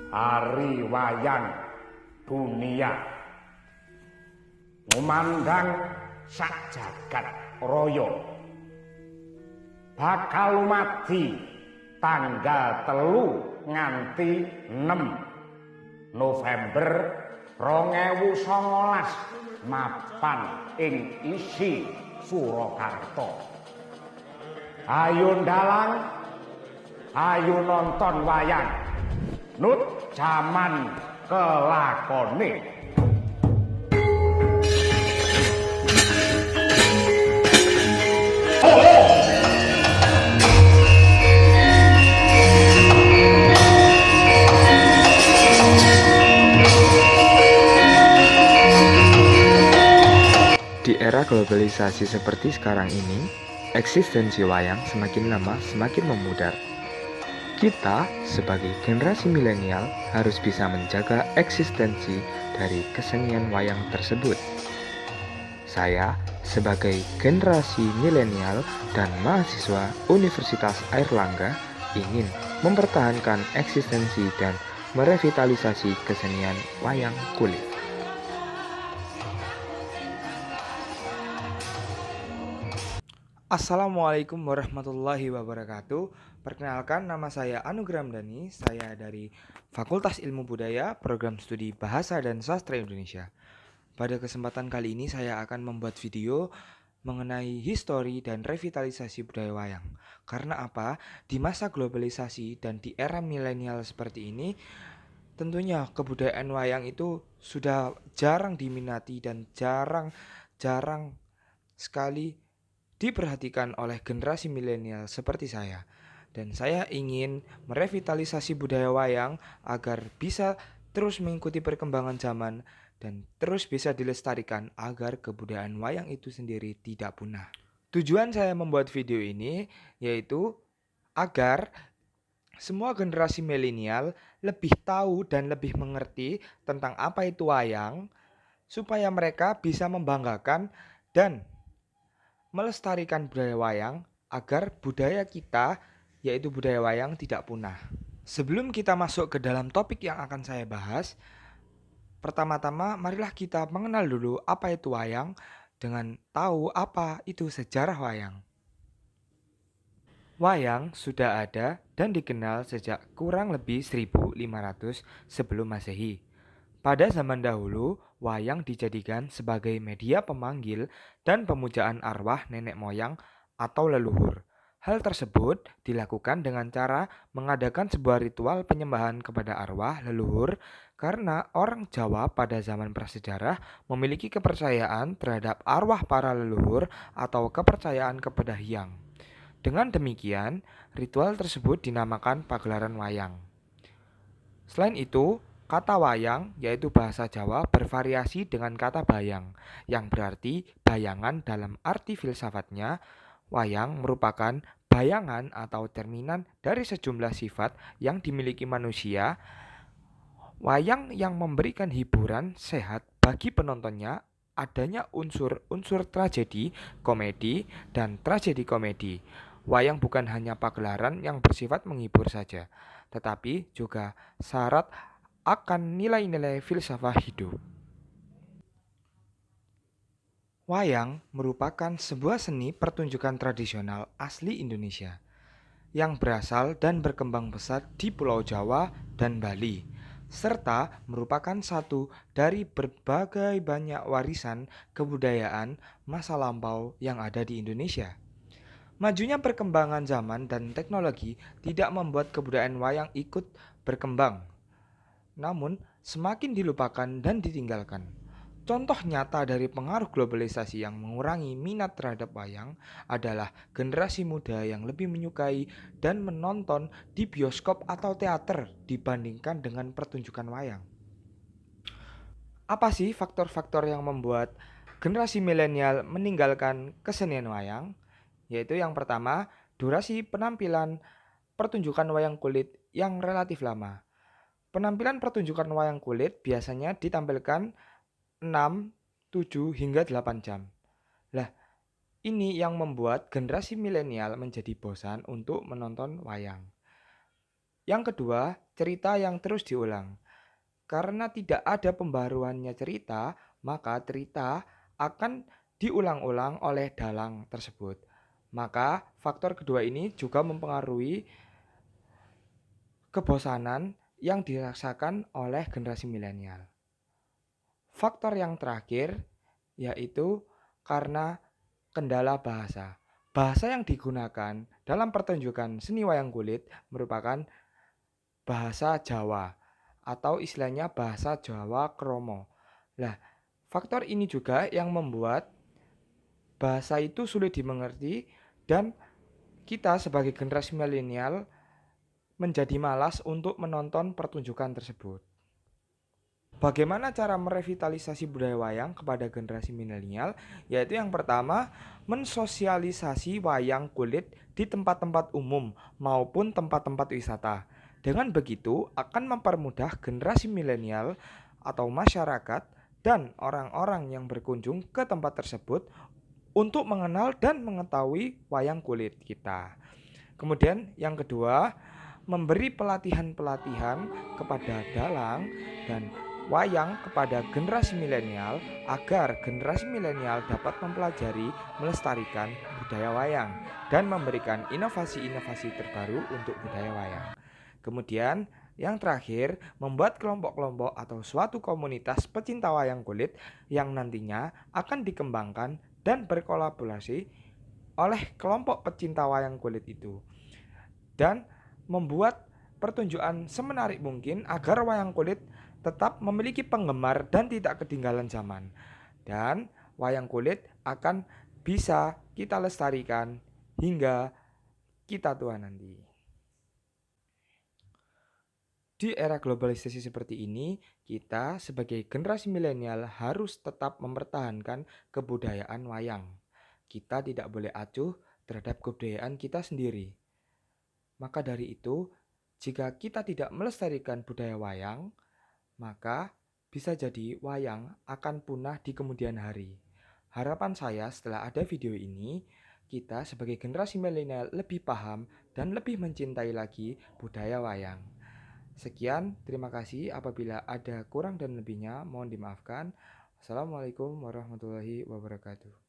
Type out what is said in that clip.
Ari wayang dunia ngumandang sak jagat raya bakal mati tanggal 3 nganti 6 November 2019 mapan ing isi Surakarta. Ayo ndalang, ayo nonton wayang Nut jaman kelakone. Di era globalisasi seperti sekarang ini, eksistensi wayang semakin lama semakin memudar. Kita sebagai generasi milenial harus bisa menjaga eksistensi dari kesenian wayang tersebut. Saya sebagai generasi milenial dan mahasiswa Universitas Airlangga ingin mempertahankan eksistensi dan merevitalisasi kesenian wayang kulit. Assalamualaikum warahmatullahi wabarakatuh. Perkenalkan, nama saya Anugrah Ramdhani. Saya dari Fakultas Ilmu Budaya, Program Studi Bahasa dan Sastra Indonesia. Pada kesempatan kali ini saya akan membuat video mengenai histori dan revitalisasi budaya wayang. Karena apa? Di masa globalisasi dan di era milenial seperti ini, tentunya kebudayaan wayang itu sudah jarang diminati dan jarang sekali diperhatikan oleh generasi milenial seperti saya. Dan saya ingin merevitalisasi budaya wayang agar bisa terus mengikuti perkembangan zaman dan terus bisa dilestarikan agar kebudayaan wayang itu sendiri tidak punah. Tujuan saya membuat video ini yaitu agar semua generasi milenial lebih tahu dan lebih mengerti tentang apa itu wayang, supaya mereka bisa membanggakan dan melestarikan budaya wayang agar budaya kita, yaitu budaya wayang, tidak punah. Sebelum kita masuk ke dalam topik yang akan saya bahas, pertama-tama marilah kita mengenal dulu apa itu wayang dengan tahu apa itu sejarah wayang. Wayang sudah ada dan dikenal sejak kurang lebih 1500 sebelum Masehi. Pada zaman dahulu, wayang dijadikan sebagai media pemanggil dan pemujaan arwah nenek moyang atau leluhur. Hal tersebut dilakukan dengan cara mengadakan sebuah ritual penyembahan kepada arwah leluhur karena orang Jawa pada zaman prasejarah memiliki kepercayaan terhadap arwah para leluhur atau kepercayaan kepada hyang. Dengan demikian, ritual tersebut dinamakan pagelaran wayang. Selain itu, kata wayang, yaitu bahasa Jawa, bervariasi dengan kata bayang, yang berarti bayangan. Dalam arti filsafatnya, wayang merupakan bayangan atau cerminan dari sejumlah sifat yang dimiliki manusia. Wayang yang memberikan hiburan sehat bagi penontonnya adanya unsur-unsur tragedi, komedi, dan tragedi komedi. Wayang bukan hanya pagelaran yang bersifat menghibur saja, tetapi juga syarat akan nilai-nilai filsafat hidup. Wayang merupakan sebuah seni pertunjukan tradisional asli Indonesia yang berasal dan berkembang pesat di Pulau Jawa dan Bali, serta merupakan satu dari berbagai banyak warisan kebudayaan masa lampau yang ada di Indonesia. Majunya perkembangan zaman dan teknologi tidak membuat kebudayaan wayang ikut berkembang, namun semakin dilupakan dan ditinggalkan. Contoh nyata dari pengaruh globalisasi yang mengurangi minat terhadap wayang adalah generasi muda yang lebih menyukai dan menonton di bioskop atau teater dibandingkan dengan pertunjukan wayang. Apa sih faktor-faktor yang membuat generasi milenial meninggalkan kesenian wayang? Yaitu yang pertama, durasi penampilan pertunjukan wayang kulit yang relatif lama. Penampilan pertunjukan wayang kulit biasanya ditampilkan 6, 7, hingga 8 jam. Lah, ini yang membuat generasi milenial menjadi bosan untuk menonton wayang. Yang kedua, cerita yang terus diulang. Karena tidak ada pembaruannya cerita, maka cerita akan diulang-ulang oleh dalang tersebut. Maka faktor kedua ini juga mempengaruhi kebosanan yang dirasakan oleh generasi milenial. Faktor yang terakhir yaitu karena kendala bahasa. Bahasa yang digunakan dalam pertunjukan seni wayang kulit merupakan bahasa Jawa atau istilahnya bahasa Jawa Kromo. Nah, faktor ini juga yang membuat bahasa itu sulit dimengerti dan kita sebagai generasi milenial menjadi malas untuk menonton pertunjukan tersebut. Bagaimana cara merevitalisasi budaya wayang kepada generasi milenial? Yaitu yang pertama, mensosialisasi wayang kulit di tempat-tempat umum maupun tempat-tempat wisata. Dengan begitu akan mempermudah generasi milenial atau masyarakat dan orang-orang yang berkunjung ke tempat tersebut untuk mengenal dan mengetahui wayang kulit kita. Kemudian yang kedua, memberi pelatihan-pelatihan kepada dalang dan wayang kepada generasi milenial agar generasi milenial dapat mempelajari, melestarikan budaya wayang dan memberikan inovasi-inovasi terbaru untuk budaya wayang. Kemudian yang terakhir, membuat kelompok-kelompok atau suatu komunitas pecinta wayang kulit yang nantinya akan dikembangkan dan berkolaborasi oleh kelompok pecinta wayang kulit itu. Dan membuat pertunjukan semenarik mungkin agar wayang kulit tetap memiliki penggemar dan tidak ketinggalan zaman. Dan wayang kulit akan bisa kita lestarikan hingga kita tua nanti. Di era globalisasi seperti ini, kita sebagai generasi milenial harus tetap mempertahankan kebudayaan wayang. Kita tidak boleh acuh terhadap kebudayaan kita sendiri. Maka dari itu, jika kita tidak melestarikan budaya wayang, maka bisa jadi wayang akan punah di kemudian hari. Harapan saya setelah ada video ini, kita sebagai generasi milenial lebih paham dan lebih mencintai lagi budaya wayang. Sekian, terima kasih. Apabila ada kurang dan lebihnya, mohon dimaafkan. Assalamualaikum warahmatullahi wabarakatuh.